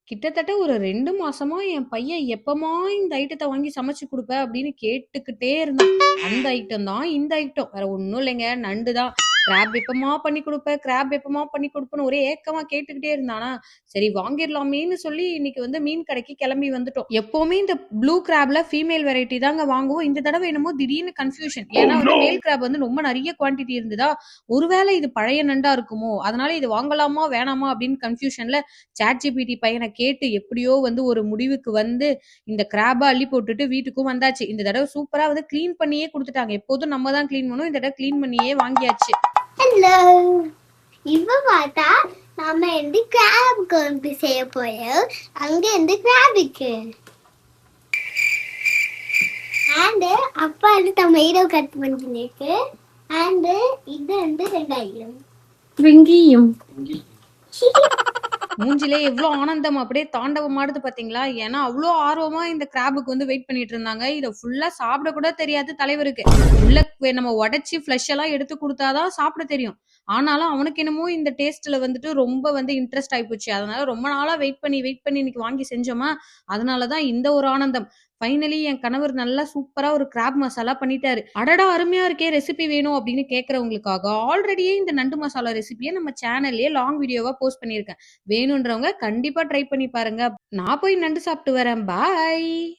கிட்டத்தட்ட ஒரு 2 மாசமா என் பையன் எப்பமா இந்த ஐட்டத்த வாங்கி சமைச்சு குடுப்ப அப்படின்னு கேட்டுக்கிட்டே இருந்தான். அந்த ஐட்டம் தான் இந்த ஐட்டம். வேற ஒண்ணும் இல்லைங்க. நண்டு தான். கிராப் எப்பமா பண்ணி குடுப்ப? கிராப் எப்பமா பண்ணி குடுப்பன்னு ஒரே ஏக்கமா கேட்டுக்கிட்டே இருந்தானா, சரி வாங்கிர்லாமேன்னு சொல்லி இன்னைக்கு வந்து மீன் கடைக்கு கிளம்பி வந்துட்டோம். எப்பவுமே இந்த ப்ளூ கிராப்ல ஃபீமேல் வெரைட்டி தாங்க வாங்குவோம். இந்த தடவ என்னமோ திடீர்னு கன்ஃப்யூஷன். ஏன்னா வந்து மேல் கிராப் வந்து ரொம்ப நெறைய குவான்டிட்டி இருந்ததா, ஒருவேளை இது பழைய நண்டா இருக்குமோ? அதனால இது வாங்கலாமா? வேணாமா? அப்படின்னு கன்ஃப்யூஷன்ல ChatGPT பையன கேட்டு எப்படியோ வந்து ஒரு முடிவுக்கு வந்து இந்த கிராப அள்ளி போட்டுட்டு வீட்டுக்கும் வந்தாச்சு. இந்த தடவ சூப்பரா வந்து கிளீன் பண்ணியே குடுத்துட்டாங்க. எப்போதும் நம்ம தான் கிளீன் பண்ணுவோம். இந்த தடவ கிளீன் பண்ணியே வாங்கியாச்சு. ஹலோ, இப்ப பார்த்தா நாம வந்து கிராப் குழம்பு செய்ய போறோம். அங்க இருந்து கிராபிக்கு அண்ட் அப்பா வந்து டொமேட்டோ கட் பண்ணிருக்கு. அண்ட் இது வந்து வெங்காயம். மூஞ்சிலே எவ்ளோ ஆனந்தம் அப்படியே தாண்டவம் ஆடுது பாத்தீங்களா? ஏன்னா அவ்ளோ ஆர்வமா இந்த கிராபுக்கு வந்து வெயிட் பண்ணிட்டு இருந்தாங்க. இத ஃபுல்லா சாப்பிட கூட தெரியாது தலைவருக்கு. உள்ள நம்ம உடைச்சு ஃப்ளஷ் எல்லாம் எடுத்து குடுத்தா தான் சாப்பிட தெரியும். ஆனாலும் அவனுக்கு என்னமோ இந்த டேஸ்ட்ல வந்துட்டு ரொம்ப வந்து இன்ட்ரெஸ்ட் ஆயிப்போச்சு. அதனால ரொம்ப நாளா வெயிட் பண்ணி இன்னைக்கு வாங்கி செஞ்சோமா, அதனால தான் இந்த ஒரு ஆனந்தம். ஃபைனலி என் கணவர் நல்லா சூப்பரா ஒரு கிராப் மசாலா பண்ணிட்டாரு. அடடா! அருமையா இருக்கே! ரெசிபி வேணும் அப்படின்னு கேட்கிறவங்களுக்காக ஆல்ரெடியே இந்த நண்டு மசாலா ரெசிபிய நம்ம சேனல்லயே லாங் வீடியோவா போஸ்ட் பண்ணியிருக்கேன். வேணுன்றவங்க கண்டிப்பா ட்ரை பண்ணி பாருங்க. நான் போய் நண்டு சாப்பிட்டு வரேன். பாய்.